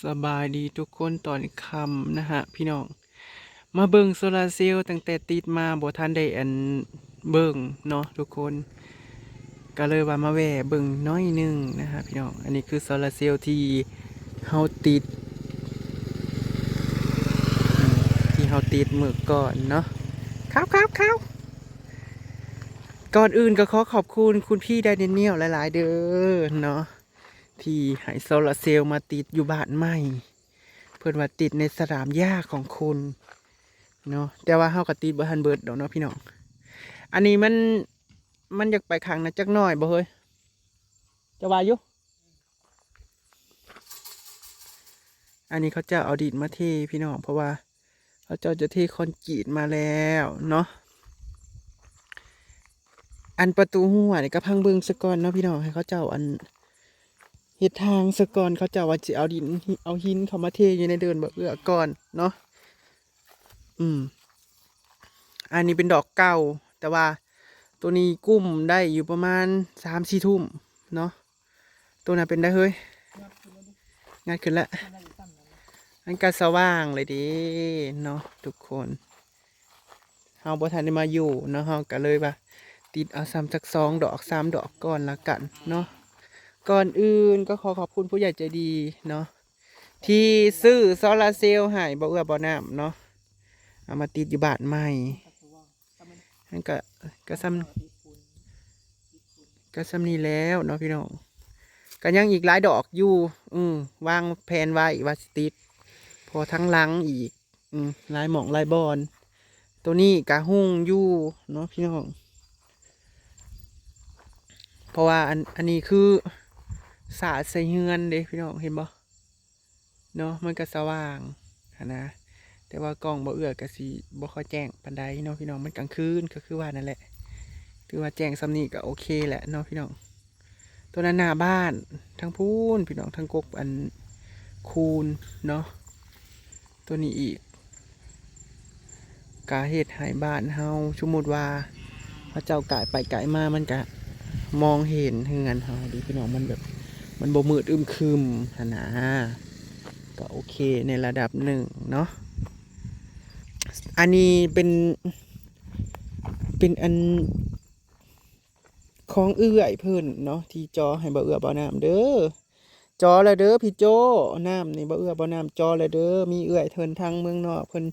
สบายดีทุกคนตอนค่ำนะฮะพี่น้องมาเบิ่งโซลาร์เซลล์ตั้งแต่ติดมาบ่ทันได้เบิ่งเนาะทุกคนก็เลยว่ามาแวะเบิ่งน้อยหนึงนะฮะพี่น้องอันนี้คือโซลาร์เซลล์ที่เฮาติดมื้อก่อนเนาะครับก่อนอื่นก็ขอขอบคุณคุณพี่ไดเนียลหลายๆเด้อเนาะที่ให้โซลาร์เซลล์มาติดอยู่บ้านใหม่เพิ่นว่าติดในสนามหญ้าของคุณเนาะแต่ว่าเฮาก็ติดบ่ทันเบิดดอกเนาะพี่น้องอันนี้มันอยากไปข้างนะจักหน่อยบ่เฮ้ยจะว่าอยู่อันนี้เขาจะเอาดินมาเทพี่น้องเพราะว่าเขาจะเทคอนกรีตมาแล้วเนาะอันประตูหัวนี่ก็พังเบิ่งซะก่อนเนาะพี่น้องให้เขาเจ้าเฮ็ดทางซะก่อนเขาเจ้าว่าสิเอาดินเอาหินเข้ามาเทอยู่ในเดินบ่เอื้อก่อนเนาะอืมอันนี้เป็นดอกเก่าแต่ว่าตัวนี้กุ้มได้อยู่ประมาณ3-4 ทุ่มเนาะตัวนั้นเป็นได้เฮ้ยงัดขึ้นแล้วอันก็สว่างเลยดิเนาะทุกคนเฮาบ่ทันได้มาอยู่เนาะเฮาก็เลยว่าติดเอาซ้ำสัก2 ดอก 3 ดอกก่อนละกันเนาะก่อนอื่นก็ขอขอบคุณผู้ใหญ่ใจดีเนาะที่ซื้อโซลาร์เซลล์ให้บ่เอื้อบ่น้ำเนาะเอามาติดอยู่บ้านใหม่นั่นก็ซ้ำนี้แล้วเนาะพี่น้องก็ยังอีกหลายดอกอยู่วางแผนไว้ว่าสิติดพอทั้งหลังอีกหลายหม่องหลายบอนตัวนี้กะหุ่งอยู่เนาะพี่น้องเพราะว่าอันนี้คือสาดใส่เฮือนเด้พี่น้องเห็นบ่เนาะมันก็สว่างนะแต่ว่ากล้องบ่เอื้อก็สิบ่ค่อยแจ้งปานใดเนาะพี่น้องมันกลางคืนก็คือว่านั่นแหละถือว่าแจ้งซ้ำนี้ก็โอเคแหละเนาะพี่น้องตัวนั้นหน้าบ้านทั้งพูนพี่น้องทั้งกกคูนเนาะตัวนี้อีกกาเฮ็ดให้บ้านเฮาสมมุติว่าพระเจ้าก่ายไปก่ายมามันก็มองเห็นเฮือนเฮาดีพี่น้องมันแบบมันบ่มืดอึมครึมหั่นนะก็โอเคในระดับหนึ่งเนาะอันนี้เป็นอันของเอื้อยเพิ่นเนาะที่จอให้บ่เอื้อบ่น้ำเด้อจอแล้วเด้อพี่โจน้ำนี่บ่เอื้อบ่น้ำจอแล้วเด้อมีเอื้อยเทินทางเมืองนอกเพิ่น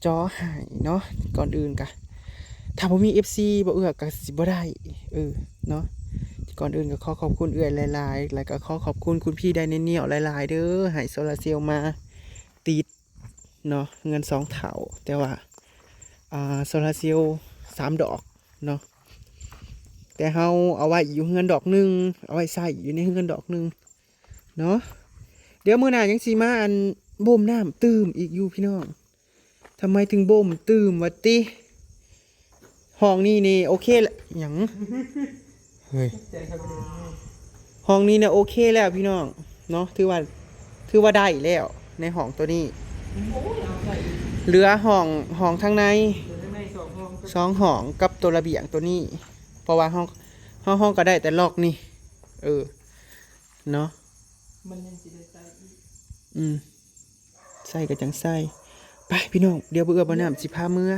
จอให้เนาะก่อนอื่นกะถ้าบ่มี FC บ่เอื้อก็สิบ่ได้เนาะก่อนอื่นก็ขอขอบคุณเอื้อยหลายๆแล้วก็ขอขอบคุณคุณพี่ไดเนียลหลายๆเด้อให้โซลาร์เซลล์มาติดเนาะเงิน2 เท่าแต่ว่าโซลาร์เซลล์3 ดอกเนาะแต่เฮาเอาไว้อยู่เฮือนดอกหนึ่งเอาไว้ใส่อยู่ในเฮือนดอกหนึ่งเนาะเดี๋ยวมื้อหน้ายังสิมาบ่มน้ำตื้มอีกอยู่พี่น้องทำไมถึงบ่มตื้มวะติห้องนี้นี่โอเคละหยังเฮ้ยห้องนี้เนี่ยโอเคแล้วพี่น้องเนาะถือว่าได้แล้วในห้องตัวนี้เหลือห้องข้างใน2 ห้องกับตัวระเบียงตัวนี้เพราะว่าห้องก็ได้แต่ล็อกนี่เนาะมันยังสิได้ใส่อีกใส่ก็จังใส่ไปพี่น้องเดี๋ยวเบื่อบ่น้ำสิพาเมื่อ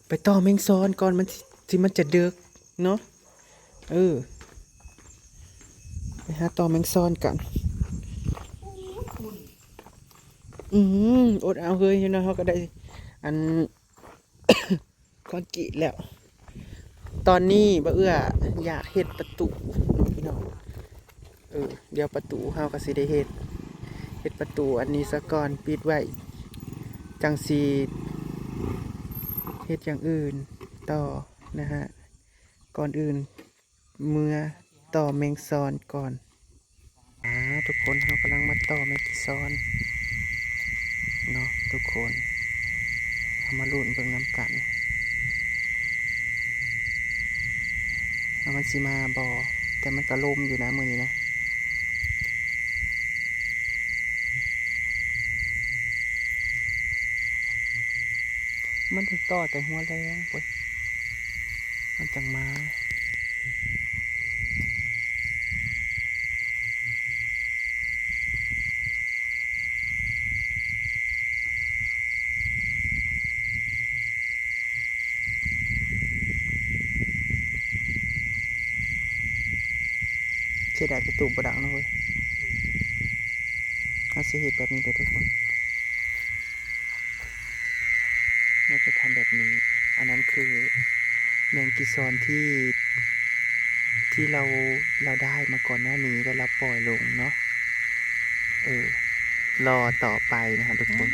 ไปต่อแมงซอนก่อนมันจะเดึกเนาะไปหาต่อแมงซอนกันอดเอาเฮ้ยเนาะเขาก็ได้อัน คอนกรีตแล้วตอนนี้บ่เอื้ออยากเฮ็ดประตูพี่น้องเดี๋ยวประตูเฮาก็สิได้เฮ็ดประตูอันนี้ซะก่อนปิดไว้จังสิเฮ็ดอย่างอื่นต่อนะฮะก่อนอื่นเมื่อต่อแมงซอนก่อนทุกคนเรากำลังมาต่อแมงซอนเนาะทุกคนเอามาลุ้นเบิ่งน้ำกันมันสิมาบ่แต่มันก็ลมอยู่นะมื้อนี้นะมันถึงต่อแต่หัวแรงเว้ยมันจังมา สียดายประตูประดังนะเว้ยถ้าสิเหตุแบบนี้เด้อทุกคนเราจะทำแบบนี้อันนั้นคือแมงกีซอนที่เราได้มาก่อนหน้านี้แล้วเราปล่อยลงเนาะรอต่อไปนะครับทุกคน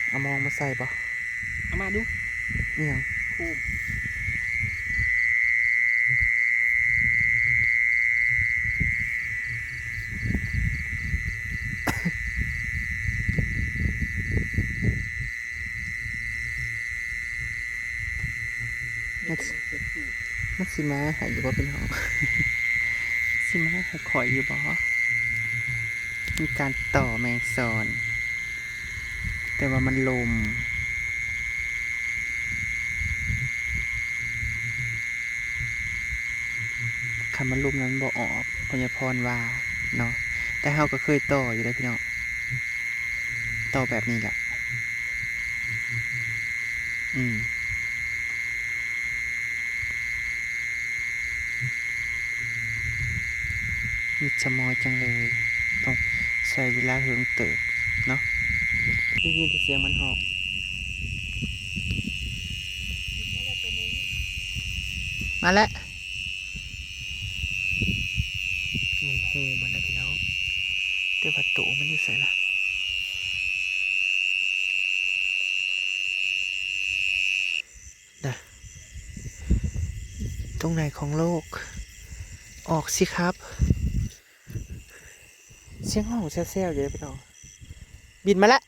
เอามองมาใส่ปะเอามาดูเนี่ยคูมมันสิมาหายอยู่บ่เป็นห้อง สิมาหายข่อยอยู่บ่มีการต่อแมงซอน แต่ว่ามันลมคำมันลมนั้นบ่ออกพญพรว่าเนาะแต่เฮาก็เคยต่ออยู่ได้พี่น้องต่อแบบนี้แหละมีชะมอยจังเลยต้องใช้เวลาเฮิงเติบเนาะได้ยินแต่เสียงมันหอกมาแล้วนี่หูมันนะพี่น้องเดี๋ยวประตูมันอยู่ใส่ละตรงไหนของโลกออกสิครับเสียงห้องแซ่วๆอยู่เลยพี่น้องบินมาแล้ว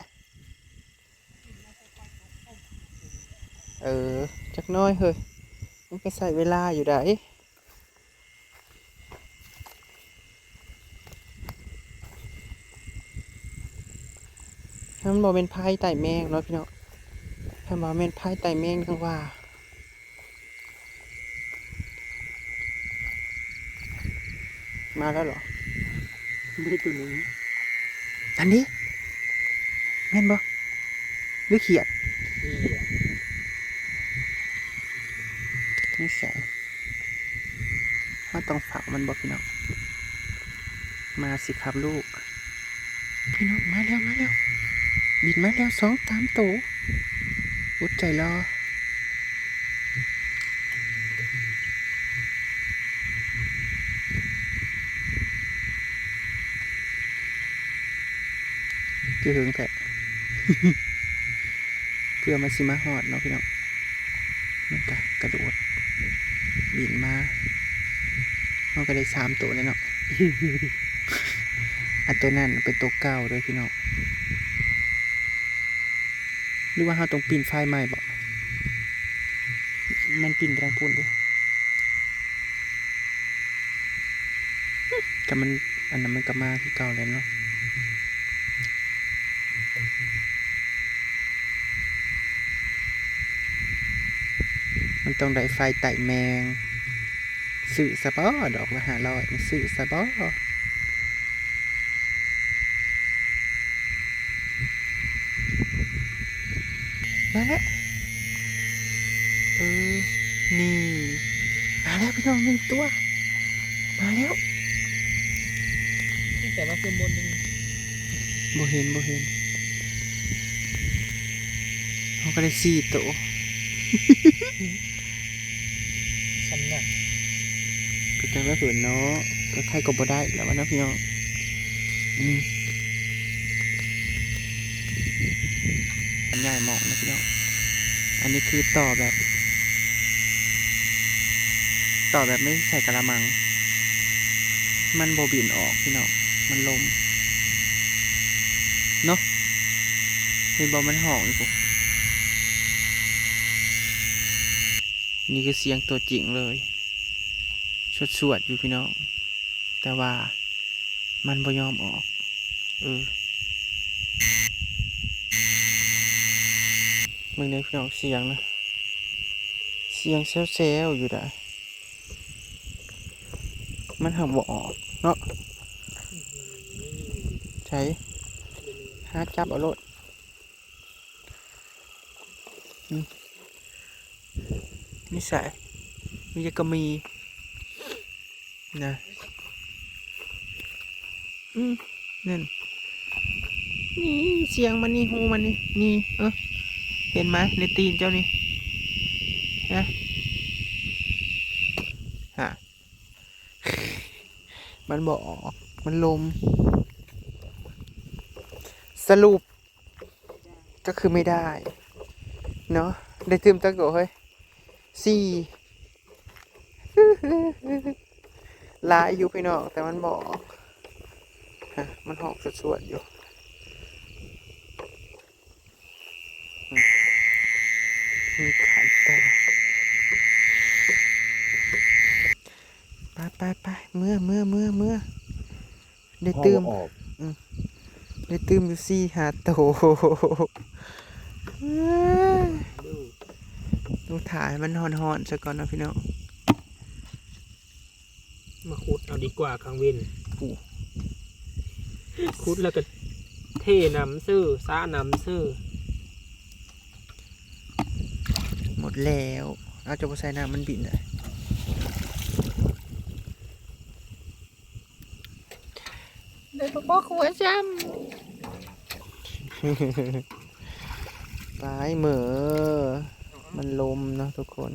จักน้อยเฮ้ยมันก็ใส่เวลาอยู่ได้ถ้ามันบอกเป็นพายไต่แมงเนาะพี่น้องถ้าบอกเป็นพายไต่แมงยังว่ามาแล้วเหรอได้ตัวนี้อันนี้แม่นบ่หรือเขียดนี่ใส่ถ้าต้องฝักมันบ่พี่น้องมาสิครับลูกพี่น้องมาแล้วบินมาแล้ว2-3 ตัวอดใจรอคือหึงแผล เพื่อมาสิมาหอดเนาะพี่น้องมันก็กระโดดบินมาเราก็ได้3 ตัวเลยเนาะ อันตัวนั้นเป็นตัวเก่าด้วยพี่น้องหรือว่าเราต้องปีนไฟใหม่บ่มันปีนไปทางพุ่นด้วยแต่มันอันนั้นมันก็มาที่เก่าแล้วเนาะมันต้องได้ไฟไต่แมงซื้อซะบ่ดอกละ500มันซื้อซะบ่มาแล้วนี่มาแล้วพี่น้อง1 ตัวมาแล้วแต่ว่าคือบนนึงบ่เห็นเขาก็ได้4 ตัวฉันน่ะก็จังแล้วเหินเนาะก็ใครก็บ่ได้แล้ววะนะพี่น้องอันใหญ่หมอกนะพี่น้องอันนี้คือต่อแบบไม่ใส่กระมังมันโบบินออกพี่น้องมันลมเนาะเห็นบอมันห่องอีกปุ๊นี่คือเสียงตัวจริงเลยสวดอยู่พี่น้องแต่ว่ามันบ่ยอมออกมึงในพี่น้องเสียงนะเสียงแซวๆอยู่ได้มันหักบ่ออกเนาะใช้หาจับเอาโลดนี่ใส่มีจะก็มีนะ นั่นนี่เสียงมันนี่หูมันนี่นี่เห็นไหมในตีนเจ้านี่นะฮะมันบอกมันลมสรุปก็คือไม่ได้เนาะได้ตื่มตั้งโกเฮ้ยสี่หลายอยู่พี่น้องแต่มันบอกฮะมันหอกสวดๆอยู่มีขันตัวไปเมื่อได้ตื่มได้ตื่มอยู่สี่หาโตดูถ่ายมันหอนๆซะก่อนนะพี่น้อง มาขุดเอาดีกว่ากังเวน โอ้ ขุดแล้วก็เทน้ำซื่อซ่าน้ำซื่อ หมดแล้วเอาจะไปใส่น้ำมันบินเลยเดี๋ยวบอกหัวจำ ไปเหมือมันลมเนาะทุกคน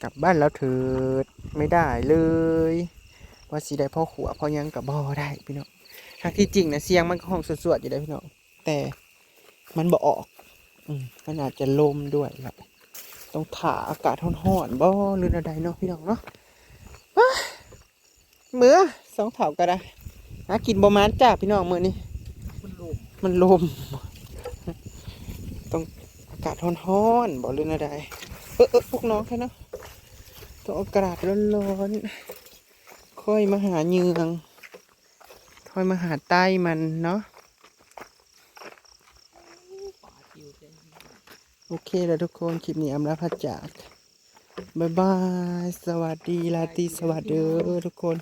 กลับบ้านแล้วเถิดไม่ได้เลยว่าสิได้พ่อขัวพ่อยังกับบ่ได้พี่น้องทั้งที่จริงนะเสียงมันก็ห้องสวดๆอยู่ได้พี่น้องแต่มันบ่ออกมันอาจจะลมด้วยครับต้องถ่าอากาศร้อนๆบ่หรืออะไรเนาะพี่น้องเนาะเมื่อสองเถาก็ได้หากินบ่มานจ้าพี่น้องมื้อนี้มันลมต้องอากาศร้อนๆบ่หรืออะไรพวกน้องแค่เนาะต้องอากาศร้อนๆค่อยมาหาเหยืองค่อยมาหาใต้มันเนาะโอเคแล้วทุกคนคลิปนี้อำลาพระจากบ๊ายบายสวัสดีราตรีสวัสดีทุกคน